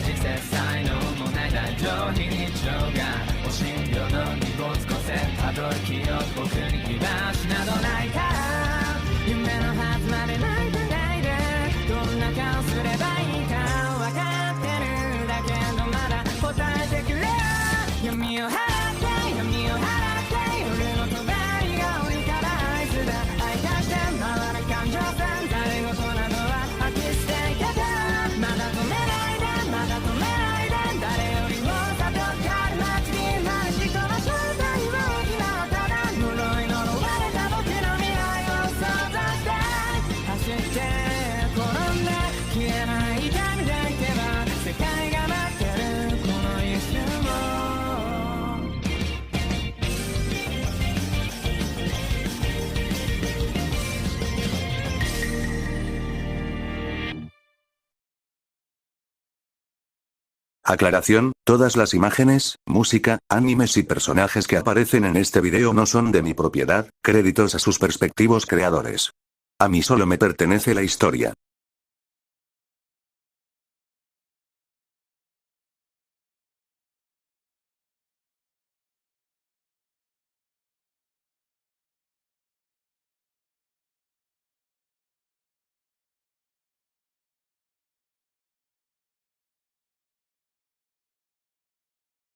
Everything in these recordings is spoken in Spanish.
実際才能もない大上非日常がお診療の荷物越せたどる記憶僕に居場所などないから夢のはずまで泣いてないでどんな顔すればいいか分かってるだけどまだ答えてくれ闇を払って闇を払って夜の隣が鬼から合図だ愛化して回る感情線誰事などは飽き捨ていけたまだ止めないでまだ止めないで誰よりも悟ったる街に生まれし人の正体は今はただ呪い呪われた僕の未来を想像して走って転んで消えない痛みでいけば世界が待ってるこの一瞬をAclaración, todas las imágenes, música, animes y personajes que aparecen en este video no son de mi propiedad, créditos a sus respectivos creadores. A mí solo me pertenece la historia.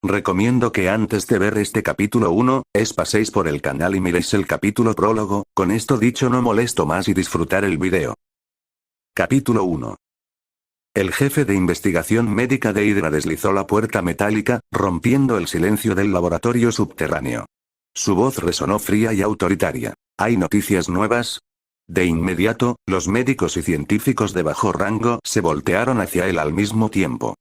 Recomiendo que antes de ver este capítulo 1, paséis por el canal y miréis el capítulo prólogo, con esto dicho no molesto más y disfrutar el video. Capítulo 1. El jefe de investigación médica de Hydra deslizó la puerta metálica, rompiendo el silencio del laboratorio subterráneo. Su voz resonó fría y autoritaria. ¿Hay noticias nuevas? De inmediato, los médicos y científicos de bajo rango se voltearon hacia él al mismo tiempo.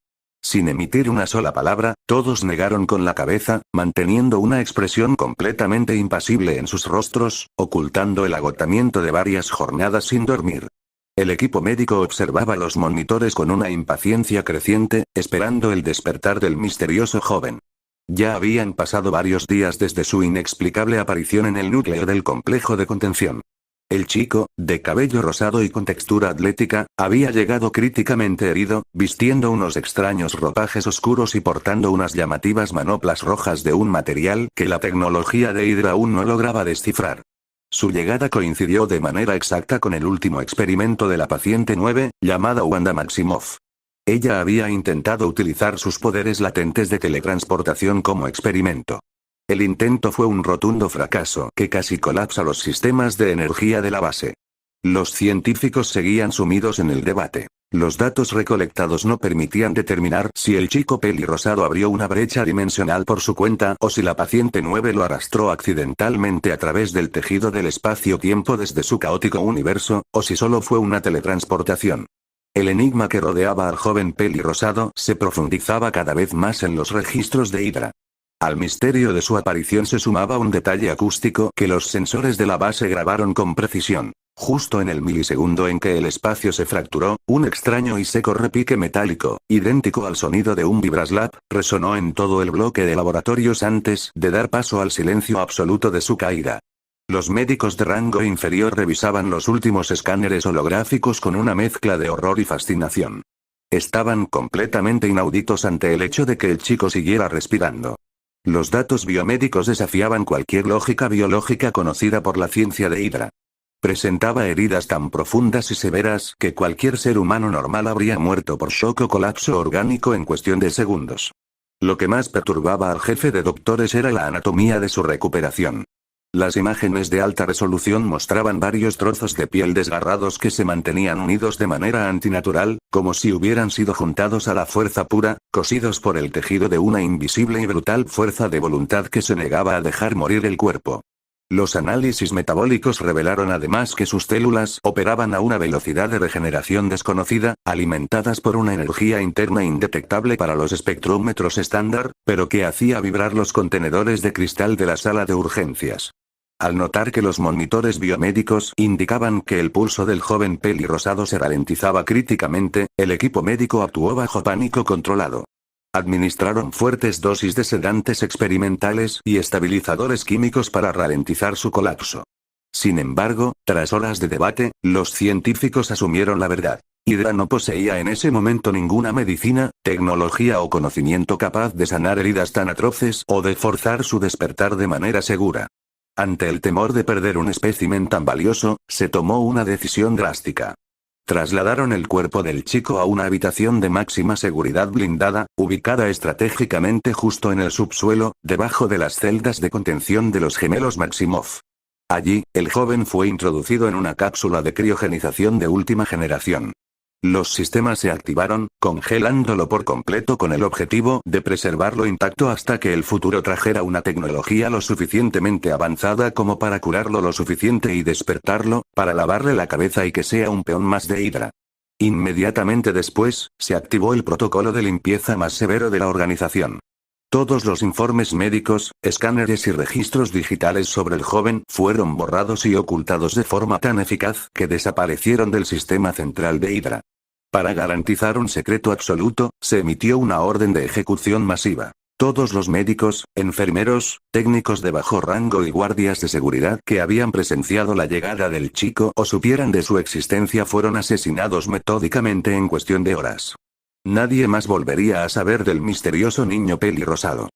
Sin emitir una sola palabra, todos negaron con la cabeza, manteniendo una expresión completamente impasible en sus rostros, ocultando el agotamiento de varias jornadas sin dormir. El equipo médico observaba los monitores con una impaciencia creciente, esperando el despertar del misterioso joven. Ya habían pasado varios días desde su inexplicable aparición en el núcleo del complejo de contención. El chico, de cabello rosado y con textura atlética, había llegado críticamente herido, vistiendo unos extraños ropajes oscuros y portando unas llamativas manoplas rojas de un material que la tecnología de Hydra aún no lograba descifrar. Su llegada coincidió de manera exacta con el último experimento de la paciente 9, llamada Wanda Maximoff. Ella había intentado utilizar sus poderes latentes de teletransportación como experimento. El intento fue un rotundo fracaso que casi colapsa los sistemas de energía de la base. Los científicos seguían sumidos en el debate. Los datos recolectados no permitían determinar si el chico pelirrosado abrió una brecha dimensional por su cuenta o si la paciente 9 lo arrastró accidentalmente a través del tejido del espacio-tiempo desde su caótico universo, o si solo fue una teletransportación. El enigma que rodeaba al joven pelirrosado se profundizaba cada vez más en los registros de Hydra. Al misterio de su aparición se sumaba un detalle acústico que los sensores de la base grabaron con precisión. Justo en el milisegundo en que el espacio se fracturó, un extraño y seco repique metálico, idéntico al sonido de un vibraslap, resonó en todo el bloque de laboratorios antes de dar paso al silencio absoluto de su caída. Los médicos de rango inferior revisaban los últimos escáneres holográficos con una mezcla de horror y fascinación. Estaban completamente inauditos ante el hecho de que el chico siguiera respirando. Los datos biomédicos desafiaban cualquier lógica biológica conocida por la ciencia de Hydra. Presentaba heridas tan profundas y severas que cualquier ser humano normal habría muerto por shock o colapso orgánico en cuestión de segundos. Lo que más perturbaba al jefe de doctores era la anatomía de su recuperación. Las imágenes de alta resolución mostraban varios trozos de piel desgarrados que se mantenían unidos de manera antinatural, como si hubieran sido juntados a la fuerza pura, cosidos por el tejido de una invisible y brutal fuerza de voluntad que se negaba a dejar morir el cuerpo. Los análisis metabólicos revelaron además que sus células operaban a una velocidad de regeneración desconocida, alimentadas por una energía interna indetectable para los espectrómetros estándar, pero que hacía vibrar los contenedores de cristal de la sala de urgencias. Al notar que los monitores biomédicos indicaban que el pulso del joven pelirrosado se ralentizaba críticamente, el equipo médico actuó bajo pánico controlado. Administraron fuertes dosis de sedantes experimentales y estabilizadores químicos para ralentizar su colapso. Sin embargo, tras horas de debate, los científicos asumieron la verdad. Hydra no poseía en ese momento ninguna medicina, tecnología o conocimiento capaz de sanar heridas tan atroces o de forzar su despertar de manera segura. Ante el temor de perder un espécimen tan valioso, se tomó una decisión drástica. Trasladaron el cuerpo del chico a una habitación de máxima seguridad blindada, ubicada estratégicamente justo en el subsuelo, debajo de las celdas de contención de los gemelos Maximoff. Allí, el joven fue introducido en una cápsula de criogenización de última generación. Los sistemas se activaron, congelándolo por completo con el objetivo de preservarlo intacto hasta que el futuro trajera una tecnología lo suficientemente avanzada como para curarlo lo suficiente y despertarlo, para lavarle la cabeza y que sea un peón más de Hydra. Inmediatamente después, se activó el protocolo de limpieza más severo de la organización. Todos los informes médicos, escáneres y registros digitales sobre el joven fueron borrados y ocultados de forma tan eficaz que desaparecieron del sistema central de Hydra. Para garantizar un secreto absoluto, se emitió una orden de ejecución masiva. Todos los médicos, enfermeros, técnicos de bajo rango y guardias de seguridad que habían presenciado la llegada del chico o supieran de su existencia fueron asesinados metódicamente en cuestión de horas. Nadie más volvería a saber del misterioso niño pelirrosado.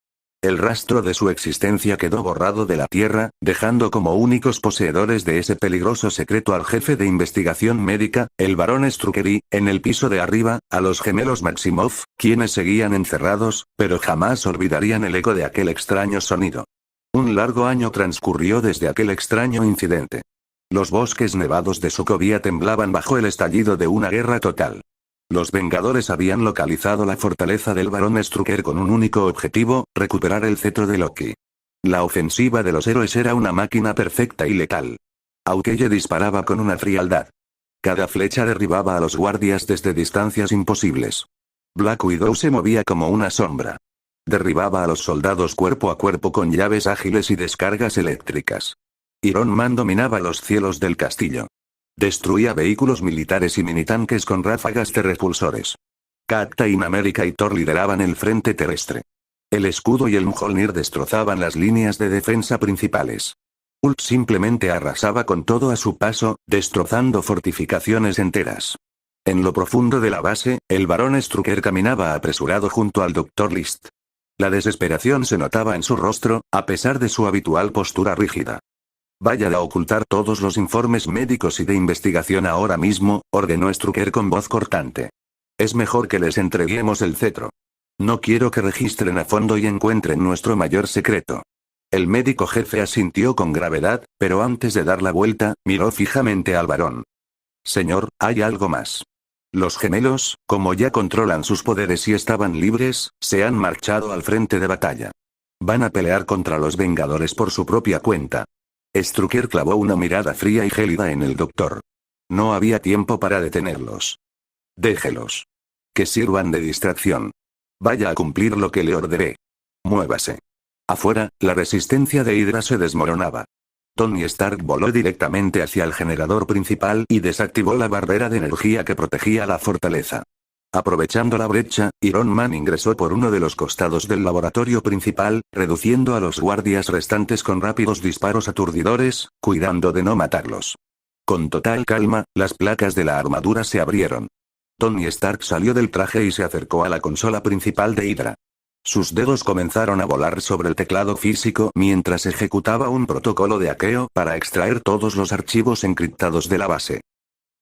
El rastro de su existencia quedó borrado de la Tierra, dejando como únicos poseedores de ese peligroso secreto al jefe de investigación médica, el barón Strucker y, en el piso de arriba, a los gemelos Maximoff, quienes seguían encerrados, pero jamás olvidarían el eco de aquel extraño sonido. Un largo año transcurrió desde aquel extraño incidente. Los bosques nevados de Sokovia temblaban bajo el estallido de una guerra total. Los Vengadores habían localizado la fortaleza del barón Strucker con un único objetivo, recuperar el cetro de Loki. La ofensiva de los héroes era una máquina perfecta y letal. Hawkeye disparaba con una frialdad. Cada flecha derribaba a los guardias desde distancias imposibles. Black Widow se movía como una sombra. Derribaba a los soldados cuerpo a cuerpo con llaves ágiles y descargas eléctricas. Iron Man dominaba los cielos del castillo. Destruía vehículos militares y minitanques con ráfagas de repulsores. Captain America y Thor lideraban el frente terrestre. El escudo y el Mjolnir destrozaban las líneas de defensa principales. Hulk simplemente arrasaba con todo a su paso, destrozando fortificaciones enteras. En lo profundo de la base, el barón Strucker caminaba apresurado junto al Dr. List. La desesperación se notaba en su rostro, a pesar de su habitual postura rígida. Vaya a ocultar todos los informes médicos y de investigación ahora mismo, ordenó Strucker con voz cortante. Es mejor que les entreguemos el cetro. No quiero que registren a fondo y encuentren nuestro mayor secreto. El médico jefe asintió con gravedad, pero antes de dar la vuelta, miró fijamente al varón. Señor, hay algo más. Los gemelos, como ya controlan sus poderes y estaban libres, se han marchado al frente de batalla. Van a pelear contra los Vengadores por su propia cuenta. Strucker clavó una mirada fría y gélida en el doctor. No había tiempo para detenerlos. Déjelos. Que sirvan de distracción. Vaya a cumplir lo que le ordené. Muévase. Afuera, la resistencia de Hydra se desmoronaba. Tony Stark voló directamente hacia el generador principal y desactivó la barrera de energía que protegía la fortaleza. Aprovechando la brecha, Iron Man ingresó por uno de los costados del laboratorio principal, reduciendo a los guardias restantes con rápidos disparos aturdidores, cuidando de no matarlos. Con total calma, las placas de la armadura se abrieron. Tony Stark salió del traje y se acercó a la consola principal de Hydra. Sus dedos comenzaron a volar sobre el teclado físico mientras ejecutaba un protocolo de hackeo para extraer todos los archivos encriptados de la base.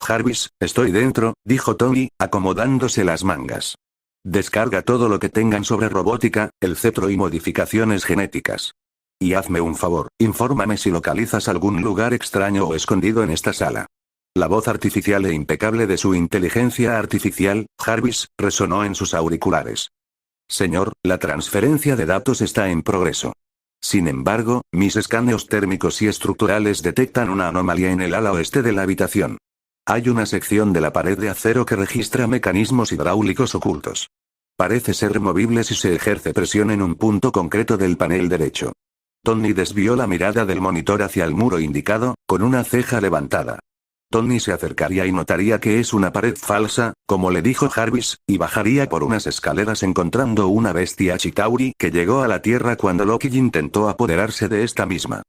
Jarvis, estoy dentro, dijo Tony, acomodándose las mangas. Descarga todo lo que tengan sobre robótica, el cetro y modificaciones genéticas. Y hazme un favor, infórmame si localizas algún lugar extraño o escondido en esta sala. La voz artificial e impecable de su inteligencia artificial, Jarvis, resonó en sus auriculares. Señor, la transferencia de datos está en progreso. Sin embargo, mis escaneos térmicos y estructurales detectan una anomalía en el ala oeste de la habitación. Hay una sección de la pared de acero que registra mecanismos hidráulicos ocultos. Parece ser removible si se ejerce presión en un punto concreto del panel derecho. Tony desvió la mirada del monitor hacia el muro indicado, con una ceja levantada. Tony se acercaría y notaría que es una pared falsa, como le dijo Jarvis, y bajaría por unas escaleras encontrando una bestia Chitauri que llegó a la Tierra cuando Loki intentó apoderarse de esta misma.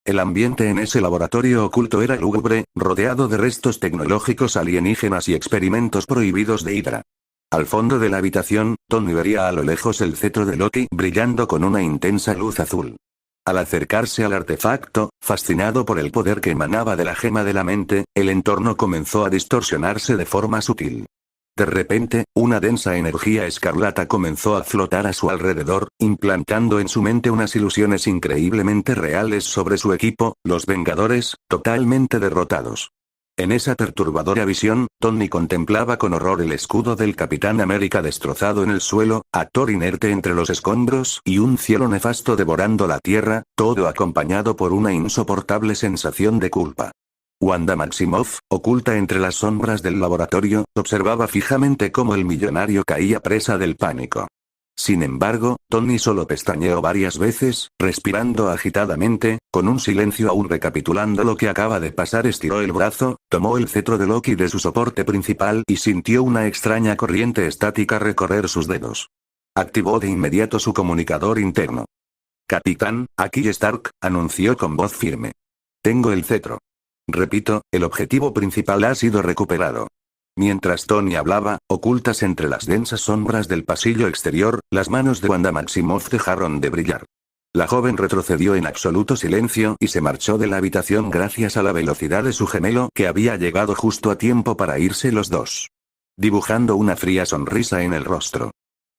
El ambiente en ese laboratorio oculto era lúgubre, rodeado de restos tecnológicos alienígenas y experimentos prohibidos de Hydra. Al fondo de la habitación, Tony veía a lo lejos el cetro de Loki brillando con una intensa luz azul. Al acercarse al artefacto, fascinado por el poder que emanaba de la gema de la mente, el entorno comenzó a distorsionarse de forma sutil. De repente, una densa energía escarlata comenzó a flotar a su alrededor, implantando en su mente unas ilusiones increíblemente reales sobre su equipo, los Vengadores, totalmente derrotados. En esa perturbadora visión, Tony contemplaba con horror el escudo del Capitán América destrozado en el suelo, actor inerte entre los escombros y un cielo nefasto devorando la tierra, todo acompañado por una insoportable sensación de culpa. Wanda Maximoff, oculta entre las sombras del laboratorio, observaba fijamente cómo el millonario caía presa del pánico. Sin embargo, Tony solo pestañeó varias veces, respirando agitadamente, con un silencio aún recapitulando lo que acaba de pasar. Estiró el brazo, tomó el cetro de Loki de su soporte principal y sintió una extraña corriente estática recorrer sus dedos. Activó de inmediato su comunicador interno. «Capitán, aquí Stark», anunció con voz firme. «Tengo el cetro. Repito, el objetivo principal ha sido recuperado». Mientras Tony hablaba, ocultas entre las densas sombras del pasillo exterior, las manos de Wanda Maximoff dejaron de brillar. La joven retrocedió en absoluto silencio y se marchó de la habitación gracias a la velocidad de su gemelo que había llegado justo a tiempo para irse los dos. Dibujando una fría sonrisa en el rostro.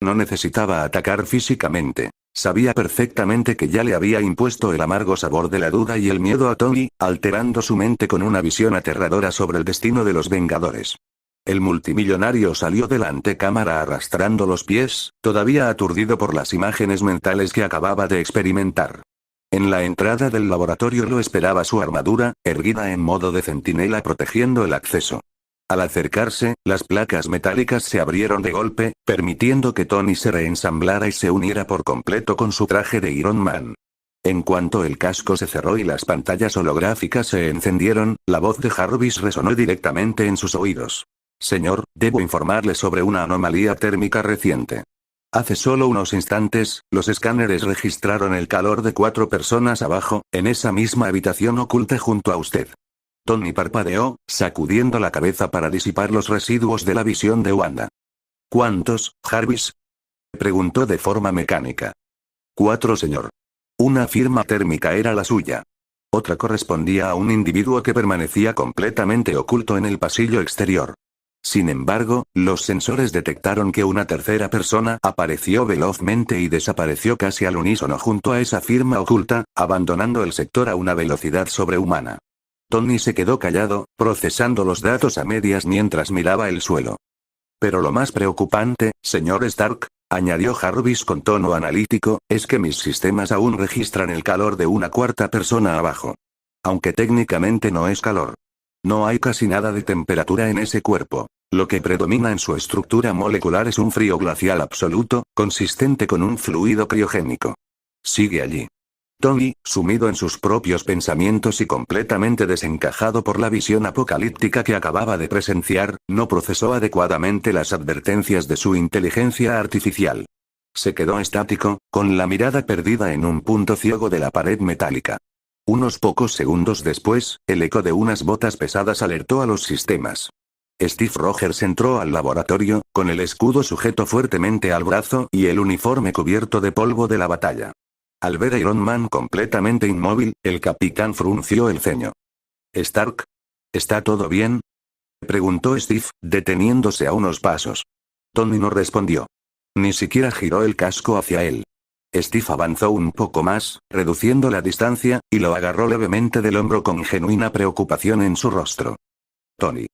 No necesitaba atacar físicamente. Sabía perfectamente que ya le había impuesto el amargo sabor de la duda y el miedo a Tony, alterando su mente con una visión aterradora sobre el destino de los Vengadores. El multimillonario salió de la antecámara arrastrando los pies, todavía aturdido por las imágenes mentales que acababa de experimentar. En la entrada del laboratorio lo esperaba su armadura, erguida en modo de centinela protegiendo el acceso. Al acercarse, las placas metálicas se abrieron de golpe, permitiendo que Tony se reensamblara y se uniera por completo con su traje de Iron Man. En cuanto el casco se cerró y las pantallas holográficas se encendieron, la voz de Jarvis resonó directamente en sus oídos. «Señor, debo informarle sobre una anomalía térmica reciente. Hace solo unos instantes, los escáneres registraron el calor de 4 personas abajo, en esa misma habitación oculta junto a usted». Tony parpadeó, sacudiendo la cabeza para disipar los residuos de la visión de Wanda. «¿Cuántos, Jarvis?», preguntó de forma mecánica. «4, señor». Una firma térmica era la suya. Otra correspondía a un individuo que permanecía completamente oculto en el pasillo exterior. Sin embargo, los sensores detectaron que una tercera persona apareció velozmente y desapareció casi al unísono junto a esa firma oculta, abandonando el sector a una velocidad sobrehumana. Tony se quedó callado, procesando los datos a medias mientras miraba el suelo. «Pero lo más preocupante, señor Stark», añadió Jarvis con tono analítico, «es que mis sistemas aún registran el calor de una 4ª persona abajo. Aunque técnicamente no es calor. No hay casi nada de temperatura en ese cuerpo. Lo que predomina en su estructura molecular es un frío glacial absoluto, consistente con un fluido criogénico. Sigue allí». Tony, sumido en sus propios pensamientos y completamente desencajado por la visión apocalíptica que acababa de presenciar, no procesó adecuadamente las advertencias de su inteligencia artificial. Se quedó estático, con la mirada perdida en un punto ciego de la pared metálica. Unos pocos segundos después, el eco de unas botas pesadas alertó a los sistemas. Steve Rogers entró al laboratorio, con el escudo sujeto fuertemente al brazo y el uniforme cubierto de polvo de la batalla. Al ver a Iron Man completamente inmóvil, el capitán frunció el ceño. «Stark, ¿está todo bien?», preguntó Steve, deteniéndose a unos pasos. Tony no respondió. Ni siquiera giró el casco hacia él. Steve avanzó un poco más, reduciendo la distancia, y lo agarró levemente del hombro con genuina preocupación en su rostro. «Tony.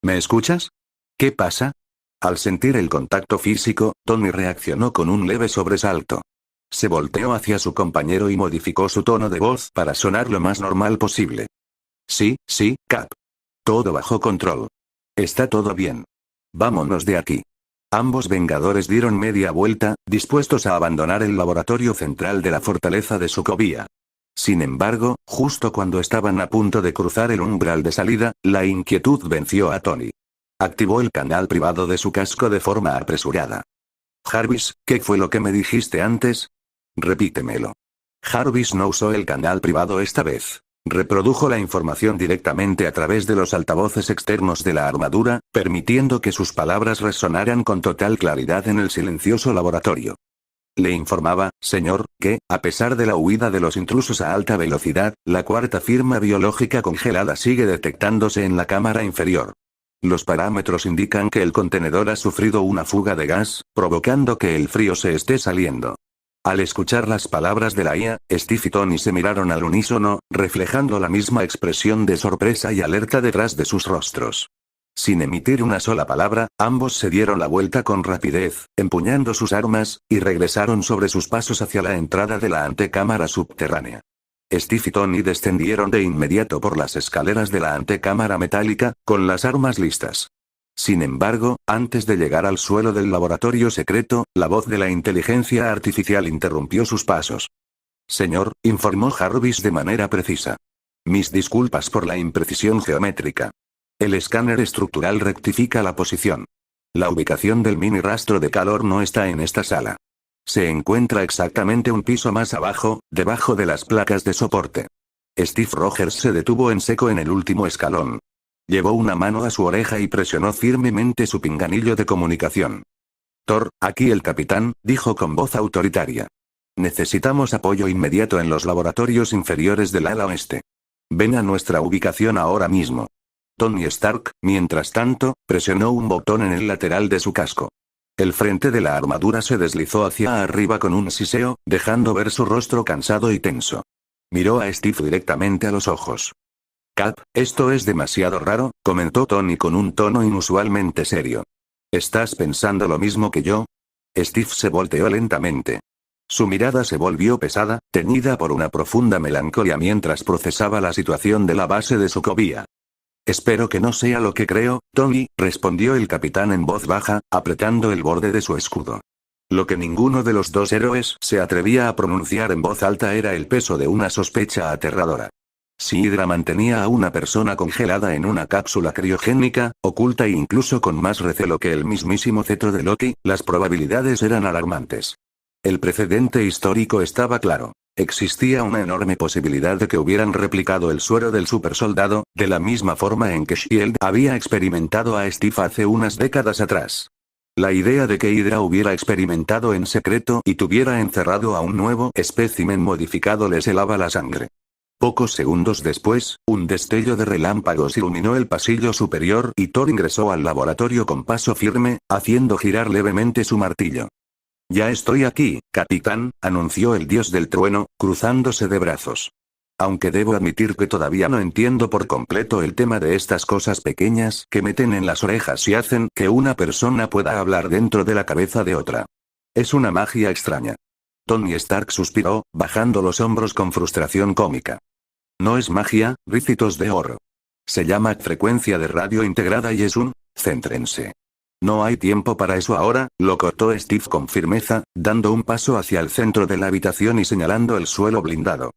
¿Me escuchas? ¿Qué pasa?». Al sentir el contacto físico, Tony reaccionó con un leve sobresalto. Se volteó hacia su compañero y modificó su tono de voz para sonar lo más normal posible. «Sí, Cap. Todo bajo control. Está todo bien. Vámonos de aquí». Ambos Vengadores dieron media vuelta, dispuestos a abandonar el laboratorio central de la fortaleza de Sokovia. Sin embargo, justo cuando estaban a punto de cruzar el umbral de salida, la inquietud venció a Tony. Activó el canal privado de su casco de forma apresurada. «Jarvis, ¿qué fue lo que me dijiste antes?». «Repítemelo». Jarvis no usó el canal privado esta vez. Reprodujo la información directamente a través de los altavoces externos de la armadura, permitiendo que sus palabras resonaran con total claridad en el silencioso laboratorio. Le informaba, señor, que, a pesar de la huida de los intrusos a alta velocidad, la cuarta firma biológica congelada sigue detectándose en la cámara inferior. Los parámetros indican que el contenedor ha sufrido una fuga de gas, provocando que el frío se esté saliendo. Al escuchar las palabras de la IA, Steve y Tony se miraron al unísono, reflejando la misma expresión de sorpresa y alerta detrás de sus rostros. Sin emitir una sola palabra, ambos se dieron la vuelta con rapidez, empuñando sus armas, y regresaron sobre sus pasos hacia la entrada de la antecámara subterránea. Steve y Tony descendieron de inmediato por las escaleras de la antecámara metálica, con las armas listas. Sin embargo, antes de llegar al suelo del laboratorio secreto, la voz de la inteligencia artificial interrumpió sus pasos. Señor, informó Jarvis de manera precisa. Mis disculpas por la imprecisión geométrica. El escáner estructural rectifica la posición. La ubicación del mini rastro de calor no está en esta sala. Se encuentra exactamente un piso más abajo, debajo de las placas de soporte. Steve Rogers se detuvo en seco en el último escalón. Llevó una mano a su oreja y presionó firmemente su pinganillo de comunicación. Thor, aquí el capitán, dijo con voz autoritaria. Necesitamos apoyo inmediato en los laboratorios inferiores del ala oeste. Ven a nuestra ubicación ahora mismo. Tony Stark, mientras tanto, presionó un botón en el lateral de su casco. El frente de la armadura se deslizó hacia arriba con un siseo, dejando ver su rostro cansado y tenso. Miró a Steve directamente a los ojos. Cap, esto es demasiado raro, comentó Tony con un tono inusualmente serio. ¿Estás pensando lo mismo que yo? Steve se volteó lentamente. Su mirada se volvió pesada, teñida por una profunda melancolía mientras procesaba la situación de la base de Sokovia. Espero que no sea lo que creo, Tony, respondió el capitán en voz baja, apretando el borde de su escudo. Lo que ninguno de los dos héroes se atrevía a pronunciar en voz alta era el peso de una sospecha aterradora. Si Hydra mantenía a una persona congelada en una cápsula criogénica, oculta e incluso con más recelo que el mismísimo cetro de Loki, las probabilidades eran alarmantes. El precedente histórico estaba claro. Existía una enorme posibilidad de que hubieran replicado el suero del supersoldado, de la misma forma en que S.H.I.E.L.D. había experimentado a Steve hace unas décadas atrás. La idea de que Hydra hubiera experimentado en secreto y tuviera encerrado a un nuevo espécimen modificado les helaba la sangre. Pocos segundos después, un destello de relámpagos iluminó el pasillo superior y Thor ingresó al laboratorio con paso firme, haciendo girar levemente su martillo. Ya estoy aquí, capitán, anunció el dios del trueno, cruzándose de brazos. Aunque debo admitir que todavía no entiendo por completo el tema de estas cosas pequeñas que meten en las orejas y hacen que una persona pueda hablar dentro de la cabeza de otra. Es una magia extraña. Tony Stark suspiró, bajando los hombros con frustración cómica. No es magia, rícitos de oro. Se llama frecuencia de radio integrada y es un... Céntrense. No hay tiempo para eso ahora, lo cortó Steve con firmeza, dando un paso hacia el centro de la habitación y señalando el suelo blindado.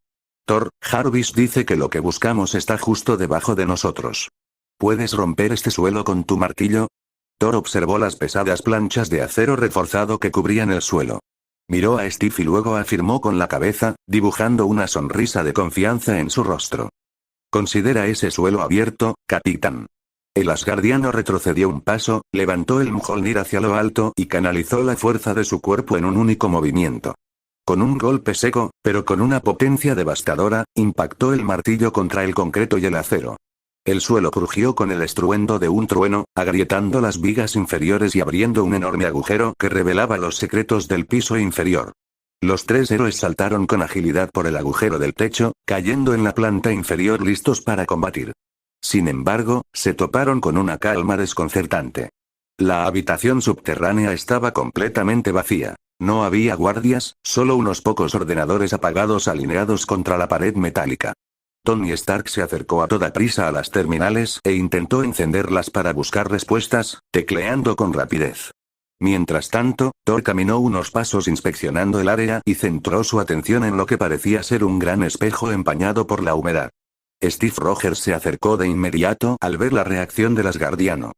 Thor, Jarvis dice que lo que buscamos está justo debajo de nosotros. ¿Puedes romper este suelo con tu martillo? Thor observó las pesadas planchas de acero reforzado que cubrían el suelo. Miró a Steve y luego afirmó con la cabeza, dibujando una sonrisa de confianza en su rostro. Considera ese suelo abierto, capitán. El asgardiano retrocedió un paso, levantó el Mjolnir hacia lo alto y canalizó la fuerza de su cuerpo en un único movimiento. Con un golpe seco, pero con una potencia devastadora, impactó el martillo contra el concreto y el acero. El suelo crujió con el estruendo de un trueno, agrietando las vigas inferiores y abriendo un enorme agujero que revelaba los secretos del piso inferior. Los tres héroes saltaron con agilidad por el agujero del techo, cayendo en la planta inferior listos para combatir. Sin embargo, se toparon con una calma desconcertante. La habitación subterránea estaba completamente vacía. No había guardias, solo unos pocos ordenadores apagados alineados contra la pared metálica. Tony Stark se acercó a toda prisa a las terminales e intentó encenderlas para buscar respuestas, tecleando con rapidez. Mientras tanto, Thor caminó unos pasos inspeccionando el área y centró su atención en lo que parecía ser un gran espejo empañado por la humedad. Steve Rogers se acercó de inmediato al ver la reacción del asgardiano.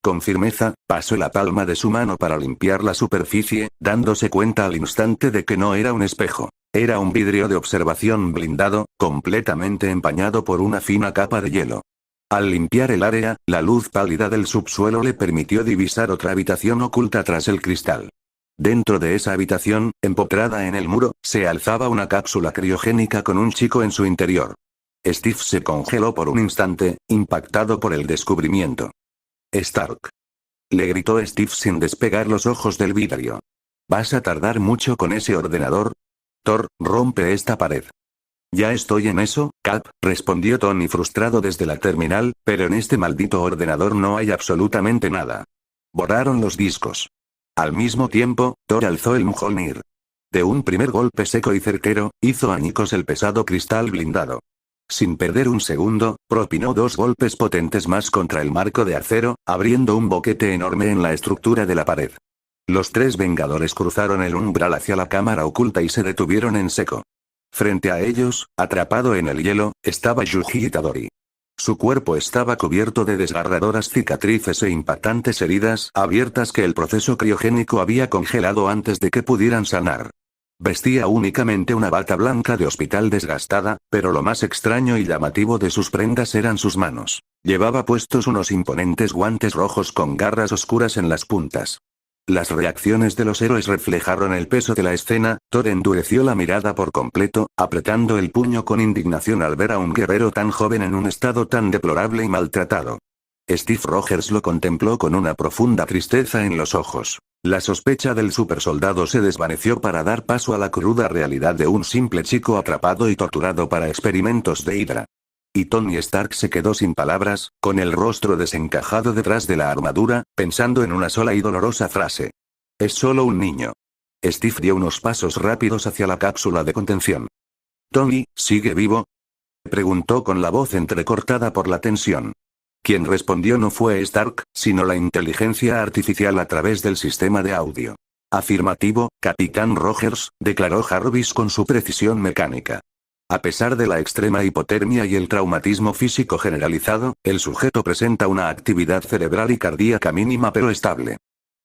Con firmeza, pasó la palma de su mano para limpiar la superficie, dándose cuenta al instante de que no era un espejo. Era un vidrio de observación blindado, completamente empañado por una fina capa de hielo. Al limpiar el área, la luz pálida del subsuelo le permitió divisar otra habitación oculta tras el cristal. Dentro de esa habitación, empotrada en el muro, se alzaba una cápsula criogénica con un chico en su interior. Steve se congeló por un instante, impactado por el descubrimiento. «Stark», le gritó Steve sin despegar los ojos del vidrio. «¿Vas a tardar mucho con ese ordenador? Thor, rompe esta pared». «Ya estoy en eso, Cap», respondió Tony frustrado desde la terminal, «pero en este maldito ordenador no hay absolutamente nada». Borraron los discos. Al mismo tiempo, Thor alzó el Mjolnir. De un primer golpe seco y certero, hizo añicos el pesado cristal blindado. Sin perder un segundo, propinó 2 golpes potentes más contra el marco de acero, abriendo un boquete enorme en la estructura de la pared. Los 3 Vengadores cruzaron el umbral hacia la cámara oculta y se detuvieron en seco. Frente a ellos, atrapado en el hielo, estaba Yuji Itadori. Su cuerpo estaba cubierto de desgarradoras cicatrices e impactantes heridas abiertas que el proceso criogénico había congelado antes de que pudieran sanar. Vestía únicamente una bata blanca de hospital desgastada, pero lo más extraño y llamativo de sus prendas eran sus manos. Llevaba puestos unos imponentes guantes rojos con garras oscuras en las puntas. Las reacciones de los héroes reflejaron el peso de la escena. Thor endureció la mirada por completo, apretando el puño con indignación al ver a un guerrero tan joven en un estado tan deplorable y maltratado. Steve Rogers lo contempló con una profunda tristeza en los ojos. La sospecha del supersoldado se desvaneció para dar paso a la cruda realidad de un simple chico atrapado y torturado para experimentos de Hydra. Y Tony Stark se quedó sin palabras, con el rostro desencajado detrás de la armadura, pensando en una sola y dolorosa frase. «Es solo un niño». Steve dio unos pasos rápidos hacia la cápsula de contención. «¿Tony, sigue vivo?», preguntó con la voz entrecortada por la tensión. Quien respondió no fue Stark, sino la inteligencia artificial a través del sistema de audio. «Afirmativo, Capitán Rogers», declaró Jarvis con su precisión mecánica. A pesar de la extrema hipotermia y el traumatismo físico generalizado, el sujeto presenta una actividad cerebral y cardíaca mínima pero estable.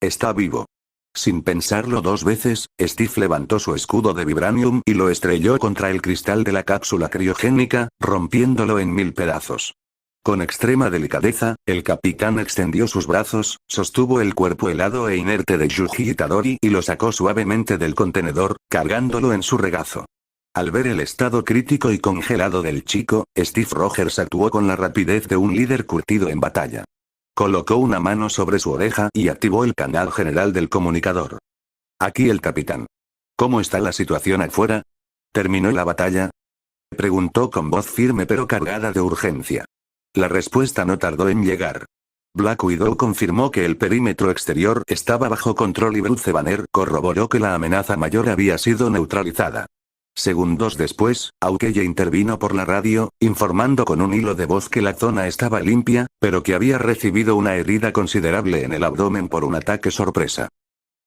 Está vivo. Sin pensarlo 2 veces, Steve levantó su escudo de vibranium y lo estrelló contra el cristal de la cápsula criogénica, rompiéndolo en 1000 pedazos. Con extrema delicadeza, el capitán extendió sus brazos, sostuvo el cuerpo helado e inerte de Yuji Itadori y lo sacó suavemente del contenedor, cargándolo en su regazo. Al ver el estado crítico y congelado del chico, Steve Rogers actuó con la rapidez de un líder curtido en batalla. Colocó una mano sobre su oreja y activó el canal general del comunicador. «Aquí el capitán. ¿Cómo está la situación afuera? ¿Terminó la batalla?», preguntó con voz firme pero cargada de urgencia. La respuesta no tardó en llegar. Black Widow confirmó que el perímetro exterior estaba bajo control y Bruce Banner corroboró que la amenaza mayor había sido neutralizada. Segundos después, Hawkeye intervino por la radio, informando con un hilo de voz que la zona estaba limpia, pero que había recibido una herida considerable en el abdomen por un ataque sorpresa.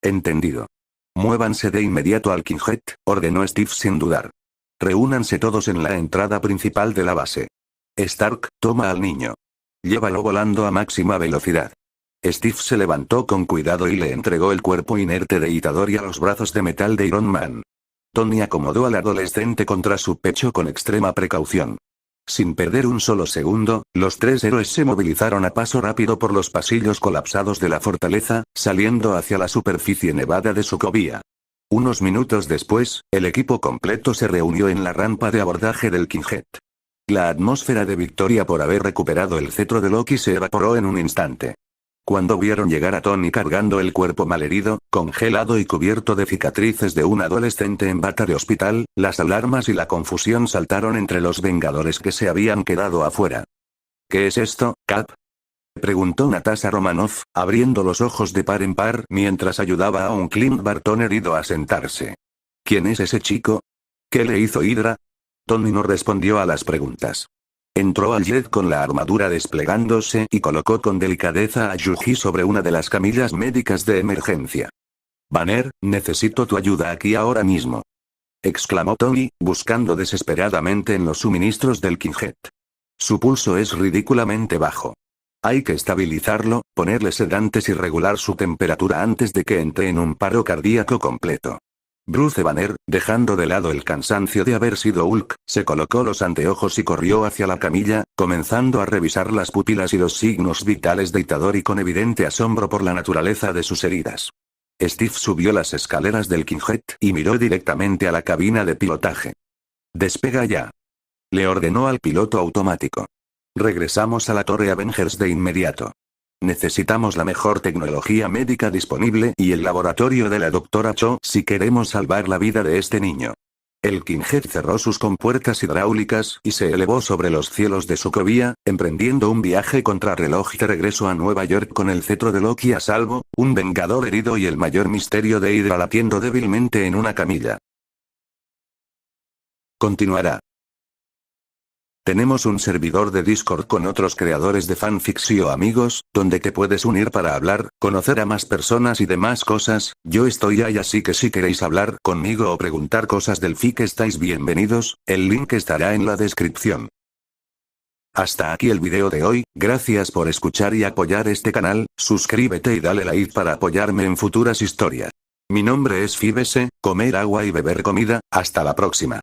«Entendido. Muévanse de inmediato al Kinghead», ordenó Steve sin dudar. «Reúnanse todos en la entrada principal de la base. Stark, toma al niño. Llévalo volando a máxima velocidad». Steve se levantó con cuidado y le entregó el cuerpo inerte de Itadori a los brazos de metal de Iron Man. Tony acomodó al adolescente contra su pecho con extrema precaución. Sin perder un solo segundo, los 3 héroes se movilizaron a paso rápido por los pasillos colapsados de la fortaleza, saliendo hacia la superficie nevada de Sokovia. Unos minutos después, el equipo completo se reunió en la rampa de abordaje del Kinghead. La atmósfera de victoria por haber recuperado el cetro de Loki se evaporó en un instante. Cuando vieron llegar a Tony cargando el cuerpo malherido, congelado y cubierto de cicatrices de un adolescente en bata de hospital, las alarmas y la confusión saltaron entre los Vengadores que se habían quedado afuera. «¿Qué es esto, Cap?», preguntó Natasha Romanoff, abriendo los ojos de par en par mientras ayudaba a un Clint Barton herido a sentarse. «¿Quién es ese chico? ¿Qué le hizo Hydra?». Tony no respondió a las preguntas. Entró al jet con la armadura desplegándose y colocó con delicadeza a Yuji sobre una de las camillas médicas de emergencia. «Banner, necesito tu ayuda aquí ahora mismo», exclamó Tony, buscando desesperadamente en los suministros del Kinghead. Su pulso es ridículamente bajo. Hay que estabilizarlo, ponerle sedantes y regular su temperatura antes de que entre en un paro cardíaco completo. Bruce Banner, dejando de lado el cansancio de haber sido Hulk, se colocó los anteojos y corrió hacia la camilla, comenzando a revisar las pupilas y los signos vitales de Itadori con evidente asombro por la naturaleza de sus heridas. Steve subió las escaleras del Kingjet y miró directamente a la cabina de pilotaje. «Despega ya», le ordenó al piloto automático. «Regresamos a la Torre Avengers de inmediato. Necesitamos la mejor tecnología médica disponible y el laboratorio de la doctora Cho si queremos salvar la vida de este niño». El Kingjet cerró sus compuertas hidráulicas y se elevó sobre los cielos de Sokovia, emprendiendo un viaje contrarreloj de regreso a Nueva York con el cetro de Loki a salvo, un vengador herido y el mayor misterio de Hydra latiendo débilmente en una camilla. Continuará. Tenemos un servidor de Discord con otros creadores de fanfiction amigos, donde te puedes unir para hablar, conocer a más personas y demás cosas. Yo estoy ahí, así que si queréis hablar conmigo o preguntar cosas del fic estáis bienvenidos, el link estará en la descripción. Hasta aquí el video de hoy, gracias por escuchar y apoyar este canal, suscríbete y dale like para apoyarme en futuras historias. Mi nombre es Fibese, comer agua y beber comida, hasta la próxima.